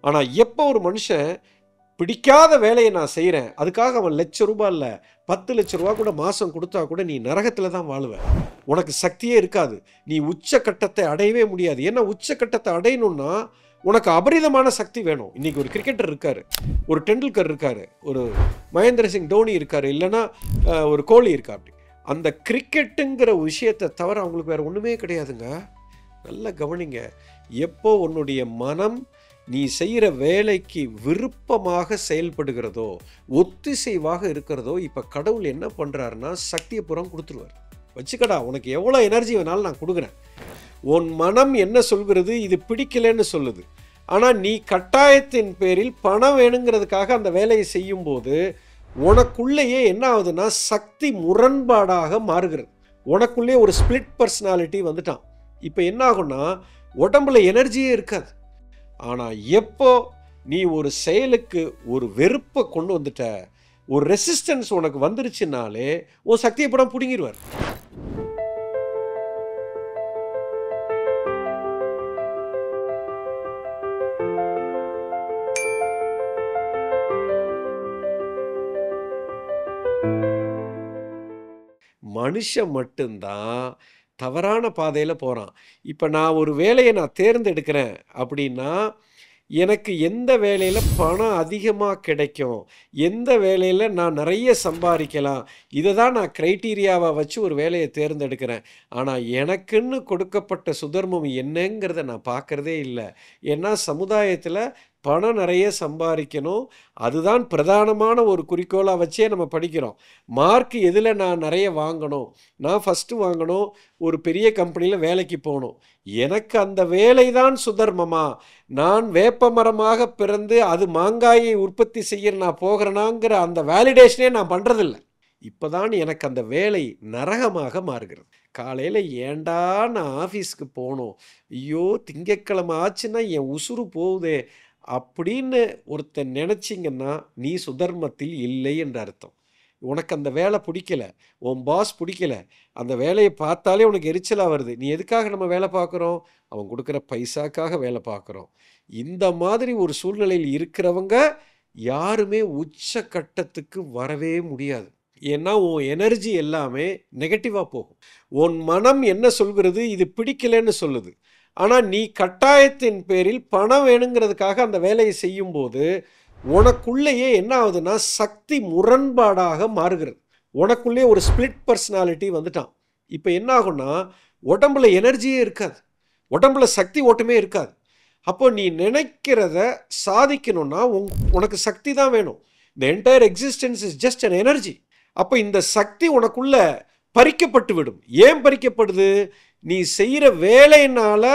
ஆனால் எப்போ ஒரு மனுஷன் பிடிக்காத வேலையை நான் செய்கிறேன், அதுக்காக அவன் ₹1,00,000 இல்லை, ₹10,00,000 கூட மாதம் கொடுத்தா கூட நீ நரகத்தில் தான் வாழுவ. உனக்கு சக்தியே இருக்காது. நீ உச்சக்கட்டத்தை அடையவே முடியாது. ஏன்னா உச்சக்கட்டத்தை அடையணும்னா உனக்கு அபரிதமான சக்தி வேணும். இன்றைக்கி ஒரு கிரிக்கெட்டர் இருக்கார், ஒரு டெண்டுல்கர் இருக்கார், ஒரு மகேந்திர சிங் தோனி இருக்கார், இல்லைன்னா ஒரு கோலி இருக்கா. அப்படி அந்த கிரிக்கெட்டுங்கிற விஷயத்தை தவிர அவங்களுக்கு வேறு ஒன்றுமே கிடையாதுங்க. நல்லா கவனிங்க. எப்போ உன்னுடைய மனம் நீ செய்கிற வேலைக்கு விருப்பமாக செயல்படுகிறதோ, ஒத்திசைவாக இருக்கிறதோ, இப்போ கடவுள் என்ன பண்ணுறாருன்னா சக்தியை புறம் கொடுத்துருவார். வச்சுக்கடா, உனக்கு எவ்வளோ எனர்ஜி வேணாலும் நான் கொடுக்குறேன். உன் மனம் என்ன சொல்கிறது, இது பிடிக்கலன்னு சொல்லுது. ஆனால் நீ கட்டாயத்தின் பேரில் பணம் வேணுங்கிறதுக்காக அந்த வேலையை செய்யும்போது உனக்குள்ளேயே என்ன ஆகுதுன்னா சக்தி முரண்பாடாக மாறுகிறது. உனக்குள்ளே ஒரு ஸ்பிளிட் பர்சனாலிட்டி வந்துட்டான். இப்போ என்ன ஆகும்னா உடம்புல எனர்ஜியே இருக்காது. ஆனால் எப்போ நீ ஒரு செயலுக்கு ஒரு வெறுப்பை கொண்டு வந்துட்ட, ஒரு ரெசிஸ்டன்ஸ் உனக்கு வந்துருச்சுனாலே உன் சக்தியை படம் பிடுங்கிடுவார். மனுஷன் மட்டும்தான் தவறான பாதையில் போகிறான். இப்போ நான் ஒரு வேலையை நான் தேர்ந்தெடுக்கிறேன் அப்படின்னா எனக்கு எந்த வேலையில் பணம் அதிகமாக கிடைக்கும், எந்த வேலையில் நான் நிறைய சம்பாதிக்கலாம், இதை தான் நான் க்ரைட்டீரியாவை வச்சு ஒரு வேலையை தேர்ந்தெடுக்கிறேன். ஆனால் எனக்குன்னு கொடுக்கப்பட்ட சுதர்மம் என்னங்கிறத நான் பார்க்குறதே இல்லை. ஏன்னா சமுதாயத்தில் பணம் நிறைய சம்பாதிக்கணும், அதுதான் பிரதானமான ஒரு குறிக்கோளாக வச்சே நம்ம படிக்கிறோம். மார்க் எதில் நான் நிறைய வாங்கணும், நான் ஃபஸ்ட்டு வாங்கணும், ஒரு பெரிய கம்பெனியில் வேலைக்கு போகணும். எனக்கு அந்த வேலை தான் சுதர்மமா, நான் வேப்ப மரமாக பிறந்து அது மாங்காயை உற்பத்தி செய்ய நான் போகிறேனாங்கிற அந்த வேலிடேஷனே நான் பண்ணுறதில்ல. இப்போ தான் எனக்கு அந்த வேலை நரகமாக மாறுகிறது. காலையில் ஏண்டா நான் ஆஃபீஸ்க்கு போகணும், ஐயோ திங்கட்கிழமை ஆச்சுன்னா என் உசுறு போகுதே அப்படின்னு ஒருத்தன் நினச்சிங்கன்னா நீ சுதர்மத்தில் இல்லை என்ற அர்த்தம். உனக்கு அந்த வேலை பிடிக்கல, உன் பாஸ் பிடிக்கல, அந்த வேலையை பார்த்தாலே உனக்கு எரிச்சலாக வருது. நீ எதுக்காக நம்ம வேலை பார்க்குறோம்? அவன் கொடுக்குற பைசாக்காக வேலை பார்க்குறோம். இந்த மாதிரி ஒரு சூழ்நிலையில் இருக்கிறவங்க யாருமே உச்சக்கட்டத்துக்கு வரவே முடியாது. ஏன்னா உன் எனர்ஜி எல்லாமே நெகட்டிவாக போகும். உன் மனம் என்ன சொல்கிறது, இது பிடிக்கலன்னு சொல்லுது. ஆனால் நீ கட்டாயத்தின் பேரில் பணம் வேணுங்கிறதுக்காக அந்த வேலையை செய்யும்போது உனக்குள்ளேயே என்ன ஆகுதுன்னா சக்தி முரண்பாடாக மாறுகிறது. உனக்குள்ளே ஒரு ஸ்பிளிட் பர்சனாலிட்டி வந்துட்டான். இப்போ என்ன ஆகும்னா உடம்புல எனர்ஜியே இருக்காது, உடம்புல சக்தி ஓட்டமே இருக்காது. அப்போ நீ நினைக்கிறத சாதிக்கணும்னா உனக்கு சக்தி தான் வேணும். இந்த entire existence is just an energy. அப்போ இந்த சக்தி உனக்குள்ள பறிக்கப்பட்டு விடும். ஏன் பறிக்கப்படுது? நீ செய்கிற வேலையினால்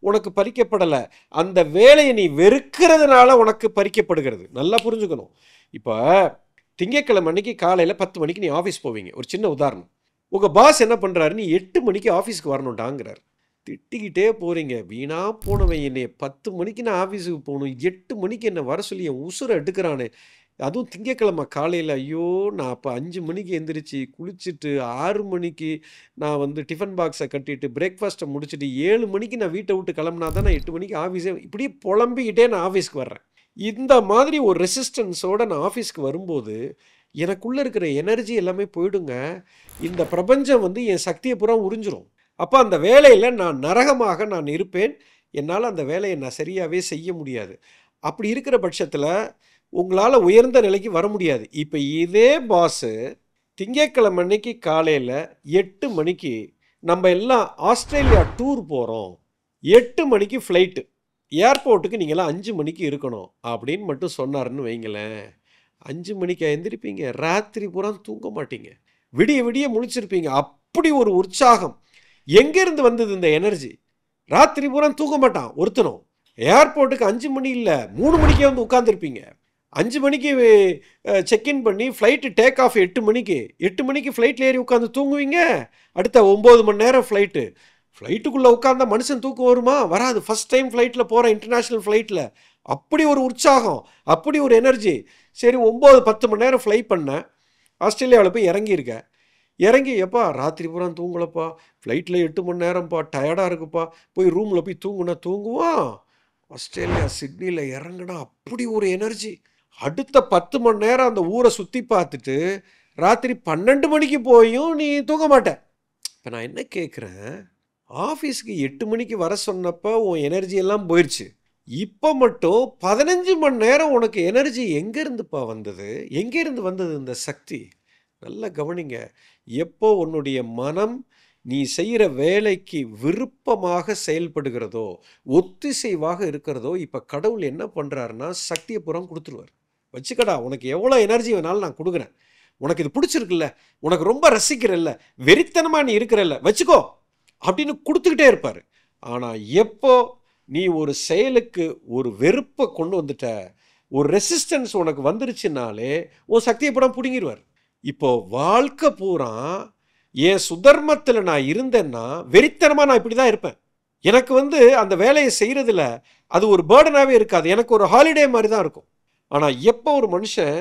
உனக்கு பறிக்கப்படலை, அந்த வேலையை நீ வெறுக்கிறதுனால உனக்கு பறிக்கப்படுகிறது. நல்லா புரிஞ்சுக்கணும். இப்போ திங்கட்கிழமை அன்னைக்கு காலையில் 10 மணிக்கு நீ ஆஃபீஸ் போவீங்க. ஒரு சின்ன உதாரணம். உங்கள் பாஸ் என்ன பண்ணுறாரு, நீ 8 மணிக்கு ஆஃபீஸ்க்கு வரணும்டாங்கிறார். திட்டிக்கிட்டே போகிறீங்க. வீணா போனவன் என்னை 10 மணிக்கு நான் ஆஃபீஸுக்கு போகணும், 8 மணிக்கு என்னை வர சொல்லி என் உசுரை எடுக்கிறானே. அதுவும் திங்கட்கிழமை காலையில், ஐயோ நான் அப்போ 5 மணிக்கு எந்திரிச்சு குளிச்சுட்டு 6 மணிக்கு நான் டிஃபன் பாக்ஸை கட்டிட்டு பிரேக்ஃபாஸ்ட்டை முடிச்சுட்டு 7 மணிக்கு நான் வீட்டை விட்டு கிளம்புனா தான் நான் 8 மணிக்கு ஆஃபீஸே. இப்படியே புலம்பிக்கிட்டே நான் ஆஃபீஸ்க்கு வர்றேன். இந்த மாதிரி ஒரு ரெசிஸ்டன்ஸோடு நான் ஆஃபீஸ்க்கு வரும்போது எனக்குள்ளே இருக்கிற எனர்ஜி எல்லாமே போயிடுங்க. இந்த பிரபஞ்சம் என் சக்தியை பூரா உறிஞ்சிரும். அப்போ அந்த வேலையில் நான் நரகமாக நான் இருப்பேன். என்னால் அந்த வேலையை நான் சரியாகவே செய்ய முடியாது. அப்படி இருக்கிற பட்சத்தில் உங்களால் உயர்ந்த நிலைக்கு வர முடியாது. இப்போ இதே பாஸு திங்கட்கிழமை அன்னைக்கு காலையில் 8 மணிக்கு நம்ம எல்லாம் ஆஸ்திரேலியா டூர் போகிறோம், 8 மணிக்கு ஃப்ளைட்டு, ஏர்போர்ட்டுக்கு நீங்களாம் 5 மணிக்கு இருக்கணும் அப்படின்னு மட்டும் சொன்னாருன்னு வைங்களேன். 5 மணிக்கு எந்திரிப்பீங்க, ராத்திரி பூரா தூங்க மாட்டீங்க, விடிய விடிய முழிச்சிருப்பீங்க. அப்படி ஒரு உற்சாகம். எங்கேருந்து வந்தது இந்த எனர்ஜி? ராத்திரி பூரா தூங்க மாட்டான் ஒருத்தனும். ஏர்போர்ட்டுக்கு 5 மணி இல்லை 3 மணிக்கே உட்காந்துருப்பீங்க. 5 மணிக்கு செக்இன் பண்ணி ஃப்ளைட்டு டேக் ஆஃப் 8 மணிக்கு. 8 மணிக்கு ஃப்ளைட்டில் ஏறி உட்காந்து தூங்குவீங்க. அடுத்த 9 மணி நேரம் ஃப்ளைட்டு. ஃப்ளைட்டுக்குள்ளே உட்காந்தா மனுஷன் தூக்கம் வருமா? வராது. ஃபஸ்ட் டைம் ஃப்ளைட்டில் போகிறேன், இன்டர்நேஷ்னல் ஃப்ளைட்டில். அப்படி ஒரு உற்சாகம், அப்படி ஒரு எனர்ஜி. சரி 9-10 மணி நேரம் ஃப்ளை பண்ணேன். ஆஸ்திரேலியாவில் போய் இறங்கியிருக்கேன். இறங்கி எப்பா ராத்திரி பூரா தூங்கலப்பா, ஃப்ளைட்டில் 8 மணி நேரம்ப்பா, டயர்டாக இருக்குப்பா, போய் ரூமில் போய் தூங்குனா தூங்குவான். ஆஸ்திரேலியா சிட்னியில் இறங்குனா அப்படி ஒரு எனர்ஜி. அடுத்த 10 மணி நேரம் அந்த ஊரை சுற்றி பார்த்துட்டு ராத்திரி 12 மணிக்கு போயும் நீ தூங்க மாட்ட. இப்போ நான் என்ன கேட்குறேன், ஆஃபீஸுக்கு 8 மணிக்கு வர சொன்னப்போ உன் எனர்ஜி எல்லாம் போயிடுச்சு. இப்போ மட்டும் 15 மணி நேரம் உனக்கு எனர்ஜி எங்கேருந்துப்பா வந்தது? எங்கேருந்து வந்தது இந்த சக்தி? நல்லா கவனிங்க. எப்போ உன்னுடைய மனம் நீ செய்கிற வேலைக்கு விருப்பமாக செயல்படுகிறதோ, ஒத்திசைவாக இருக்கிறதோ, இப்போ கடவுள் என்ன பண்ணுறாருன்னா சக்தியை புறம் கொடுத்துருவார். வச்சுக்கடா, உனக்கு எவ்வளோ எனர்ஜி வேணாலும் நான் கொடுக்குறேன். உனக்கு இது பிடிச்சிருக்குல்ல, உனக்கு ரொம்ப ரசிக்கிறல்ல, வெறித்தனமாக நீ இருக்கிறல்ல, வச்சுக்கோ அப்படின்னு கொடுத்துக்கிட்டே இருப்பார். ஆனால் எப்போ நீ ஒரு செயலுக்கு ஒரு வெறுப்பை கொண்டு வந்துட்ட, ஒரு ரெசிஸ்டன்ஸ் உனக்கு வந்துருச்சுனாலே உன் சக்தியை படம் பிடுங்கிடுவார். இப்போ வாழ்க்கை பூரா என் சுதர்மத்தில் நான் இருந்தேன்னா வெறித்தனமாக நான் இப்படி தான் இருப்பேன். எனக்கு அந்த வேலையை செய்கிறதுல அது ஒரு பேர்டனாகவே இருக்காது, எனக்கு ஒரு ஹாலிடே மாதிரி தான் இருக்கும். ஆனால் எப்போ ஒரு மனுஷன்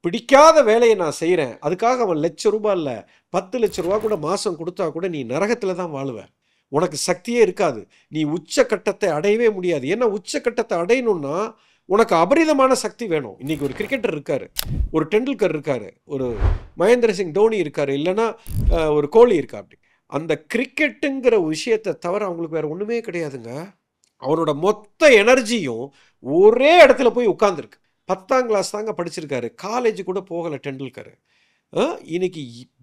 பிடிக்காத வேலையை நான் செய்கிறேன், அதுக்காக அவன் ₹1,00,000 இல்லை 10,00,000 கூட மாதம் கொடுத்தா கூட நீ நரகத்தில் தான் வாழுவேன். உனக்கு சக்தியே இருக்காது, நீ உச்சக்கட்டத்தை அடையவே முடியாது. ஏன்னா உச்சக்கட்டத்தை அடையணும்னா உனக்கு அபரிதமான சக்தி வேணும். இன்றைக்கி ஒரு கிரிக்கெட்டர் இருக்கார், ஒரு டெண்டுல்கர் இருக்கார், ஒரு மகேந்திர சிங் தோனி இருக்கார், இல்லைன்னா ஒரு கோலி இருக்கா. அப்படி அந்த கிரிக்கெட்டுங்கிற விஷயத்தை தவிர அவங்களுக்கு வேறு ஒன்றுமே கிடையாதுங்க. அவரோட மொத்த எனர்ஜியும் ஒரே இடத்துல போய் உட்காந்துருக்கு. 10ஆம் கிளாஸ் தாங்க படிச்சிருக்காரு, காலேஜ் கூட போகலை டெண்டுல்கர். இன்னைக்கு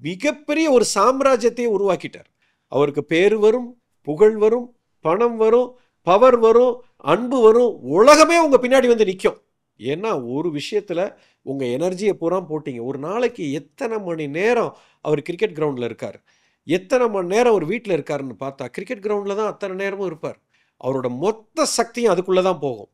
மிகப்பெரிய ஒரு சாம்ராஜ்யத்தையே உருவாக்கிட்டார். அவருக்கு பேர் வரும், புகழ் வரும், பணம் வரும், பவர் வரும், அன்பு வரும், உலகமே உங்கள் பின்னாடி வந்து நிற்கும். ஏன்னா ஒரு விஷயத்தில் உங்கள் எனர்ஜியை பூரா போட்டிங்க. ஒரு நாளைக்கு எத்தனை மணி நேரம் அவர் கிரிக்கெட் கிரவுண்டில் இருக்கார், எத்தனை மணி நேரம் அவர் வீட்டில் இருக்காருன்னு பார்த்தா கிரிக்கெட் கிரவுண்டில் தான் அத்தனை நேரமும் இருப்பார். அவரோட மொத்த சக்தியும் அதுக்குள்ளே தான் போகும்.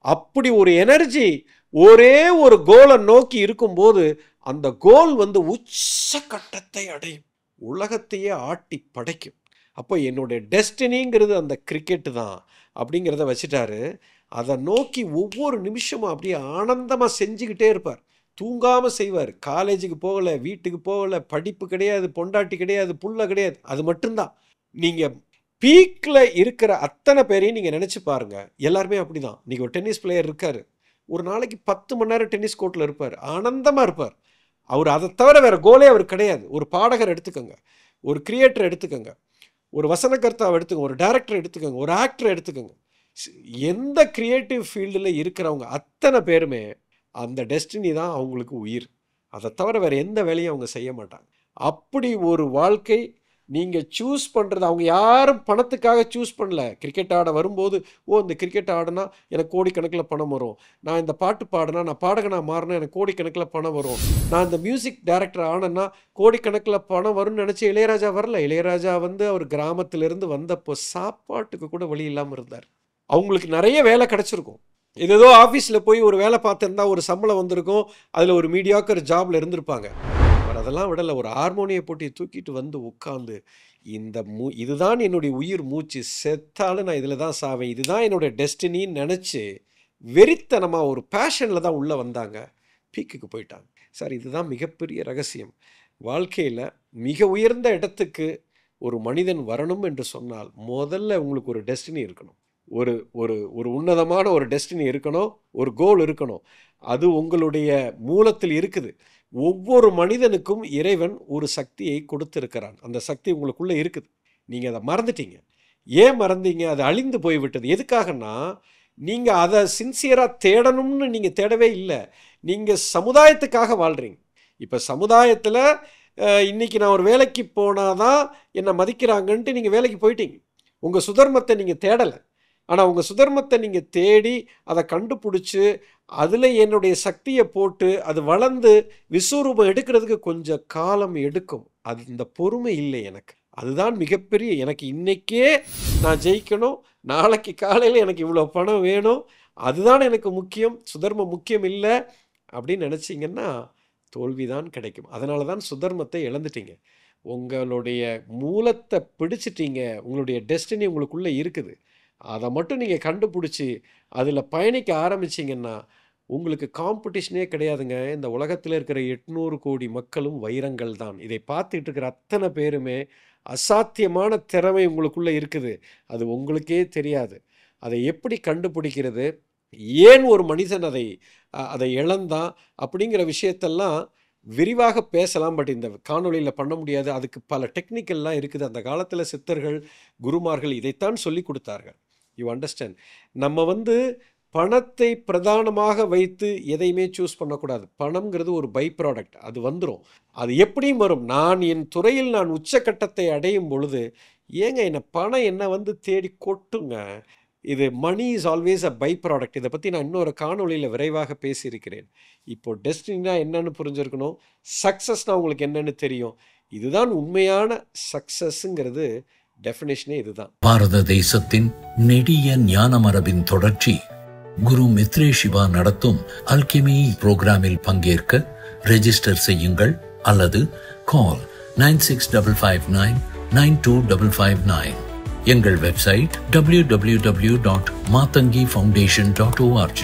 அப்படி ஒரு எனர்ஜி ஒரே ஒரு கோலை நோக்கி இருக்கும்போது அந்த கோல் உச்சக்கட்டத்தை அடையும், உலகத்தையே ஆட்டி படைக்கும். அப்போ என்னுடைய டெஸ்டினிங்கிறது அந்த கிரிக்கெட்டு தான் அப்படிங்கிறத வச்சுட்டாரு. அதை நோக்கி ஒவ்வொரு நிமிஷமும் அப்படியே ஆனந்தமாக செஞ்சுக்கிட்டே இருப்பார், தூங்காமல் செய்வார். காலேஜுக்கு போகலை, வீட்டுக்கு போகலை, படிப்பு கிடையாது, பொண்டாட்டி கிடையாது, புள்ள கிடையாது, அது மட்டும்தான். நீங்கள் பீக்கில் இருக்கிற அத்தனை பேரையும் நீங்கள் நினச்சி பாருங்கள், எல்லாருமே அப்படி தான். இன்றைக்கி ஒரு டென்னிஸ் பிளேயர் இருக்கார், ஒரு நாளைக்கு 10 மணி நேரம் டென்னிஸ் கோர்ட்டில் இருப்பார், ஆனந்தமாக இருப்பார். அவர் அதை தவிர வேறு கோலே அவர் கிடையாது. ஒரு பாடகர் எடுத்துக்கோங்க, ஒரு கிரியேட்டர் எடுத்துக்கோங்க, ஒரு வசனகர்த்தாவை எடுத்துக்கோங்க, ஒரு டைரக்டர் எடுத்துக்கோங்க, ஒரு ஆக்டரை எடுத்துக்கோங்க. எந்த கிரியேட்டிவ் ஃபீல்டில் இருக்கிறவங்க அத்தனை பேருமே அந்த டெஸ்டினி தான் அவங்களுக்கு உயிர். அதை தவிர வேறு எந்த வேலையும் அவங்க செய்ய மாட்டாங்க. அப்படி ஒரு வாழ்க்கை நீங்கள் சூஸ் பண்ணுறது. அவங்க யாரும் பணத்துக்காக சூஸ் பண்ணல. கிரிக்கெட் ஆட வரும்போது, இந்த கிரிக்கெட் ஆடினா எனக்கு கோடிக்கணக்கில் பணம் வரும், நான் இந்த பாட்டு பாடினா, நான் பாடகனாக மாறினா எனக்கு கோடிக்கணக்கில் பணம் வரும், நான் இந்த மியூசிக் டைரக்டர் ஆனேன்னா கோடிக்கணக்கில் பணம் வரும்னு நினச்சி இளையராஜா வரல. இளையராஜா அவர் கிராமத்திலிருந்து வந்தப்போ சாப்பாட்டுக்கு கூட வழி இல்லாமல் இருந்தார். அவங்களுக்கு நிறைய வேலை கிடச்சிருக்கும், ஏதோ ஆஃபீஸில் போய் ஒரு வேலை பார்த்துருந்தா ஒரு சம்பளம் வந்திருக்கும், அதில் ஒரு மீடியாக்கர் ஜாபில் இருந்திருப்பாங்க. அதெல்லாம் விடலை, ஒரு ஹார்மோனிய போட்டியை தூக்கிட்டு உட்காந்து இதுதான் என்னுடைய உயிர் மூச்சு, செத்தாலும் நான் இதில் தான் சாவேன், இதுதான் என்னுடைய டெஸ்டினின்னு நினச்சி வெறித்தனமாக ஒரு பேஷனில் தான் உள்ளே வந்தாங்க, பீக்குக்கு போயிட்டாங்க. சார், இதுதான் மிகப்பெரிய ரகசியம். வாழ்க்கையில் மிக உயர்ந்த இடத்துக்கு ஒரு மனிதன் வரணும் என்று சொன்னால் முதல்ல உங்களுக்கு ஒரு டெஸ்டினி இருக்கணும், ஒரு ஒரு ஒரு உன்னதமான ஒரு டெஸ்டினி இருக்கணும், ஒரு கோல் இருக்கணும். அது உங்களுடைய மூலத்தில் இருக்குது. ஒவ்வொரு மனிதனுக்கும் இறைவன் ஒரு சக்தியை கொடுத்திருக்கிறான். அந்த சக்தி உங்களுக்குள்ளே இருக்குது, நீங்கள் அதை மறந்துட்டீங்க. ஏன் மறந்தீங்க? அது அழிந்து போய்விட்டது. எதுக்காகனா நீங்கள் அதை சின்சியராக தேடணும்னு நீங்கள் தேடவே இல்லை, நீங்கள் சமுதாயத்துக்காக வாழ்கிறீங்க. இப்போ சமுதாயத்தில் இன்றைக்கி நான் ஒரு வேலைக்கு போனால் தான் என்னை மதிக்கிறாங்கன்ட்டு நீங்கள் வேலைக்கு போயிட்டீங்க. உங்கள் சுதர்மத்தை நீங்கள் தேடலை. ஆனால் உங்கள் சுதர்மத்தை நீங்கள் தேடி அதை கண்டுபிடிச்சி அதில் என்னுடைய சக்தியை போட்டு அது வளர்ந்து விஸ்வரூபம் எடுக்கிறதுக்கு கொஞ்சம் காலம் எடுக்கும். அது இந்த பொறுமை இல்லை எனக்கு. அதுதான் மிகப்பெரிய, எனக்கு இன்றைக்கே நான் ஜெயிக்கணும், நாளைக்கு காலையில் எனக்கு இவ்வளோ பணம் வேணும், அதுதான் எனக்கு முக்கியம், சுதர்மம் முக்கியம் இல்லை அப்படின்னு நினச்சிங்கன்னா தோல்வி தான் கிடைக்கும். அதனால தான் சுதர்மத்தை இழந்துட்டீங்க. உங்களுடைய மூலத்தை பிடிச்சிட்டீங்க, உங்களுடைய டெஸ்டினி உங்களுக்குள்ளே இருக்குது. அதை மட்டும் நீங்கள் கண்டுபிடிச்சி அதில் பயணிக்க ஆரம்பிச்சிங்கன்னா உங்களுக்கு காம்படிஷனே கிடையாதுங்க. இந்த உலகத்தில் இருக்கிற 800 கோடி மக்களும் வைரங்கள் தான். இதை பார்த்துட்டு இருக்கிற அத்தனை பேருமே அசாத்தியமான திறமை உங்களுக்குள்ளே இருக்குது, அது உங்களுக்கே தெரியாது. அதை எப்படி கண்டுபிடிக்கிறது, ஏன் ஒரு மனிதன் அதை இழந்தான் அப்படிங்கிற விஷயத்தெல்லாம் விரிவாக பேசலாம். பட் இந்த காணொளியில் பண்ண முடியாது. அதுக்கு பல டெக்னிக்கல்லாம் இருக்குது. அந்த காலத்தில் சித்தர்கள், குருமார்கள் இதைத்தான் சொல்லி கொடுத்தார்கள். You understand? நம்ம பணத்தை பிரதானமாக வைத்து எதையுமே சூஸ் பண்ணக்கூடாது. பணம்ங்கிறது ஒரு பை ப்ராடக்ட், அது வந்துடும். அது எப்படியும் வரும். நான் என் துறையில் நான் உச்சக்கட்டத்தை அடையும் பொழுது ஏங்க பணம் என்ன தேடி கொட்டுங்க. இது money is always a by product. இதை பற்றி நான் இன்னொரு காணொளியில் விரைவாக பேசியிருக்கிறேன். இப்போது டெஸ்டினா என்னன்னு புரிஞ்சிருக்கணும், சக்ஸஸ்னால் உங்களுக்கு என்னன்னு தெரியும். இதுதான் உண்மையான சக்ஸஸ்ங்கிறது டெஃபினேஷனே இதுதான். பாரத தேசத்தின் நெடிய ஞான மரபின் தொடர்ச்சி குரு மித்ரே சிவா நடத்தும் அல்கெமி புரோகிராமில் பங்கேற்க ரெஜிஸ்டர் செய்யுங்கள் அல்லது கால் 9655992559. எங்கள் வெப்சைட் www.matangifoundation.org.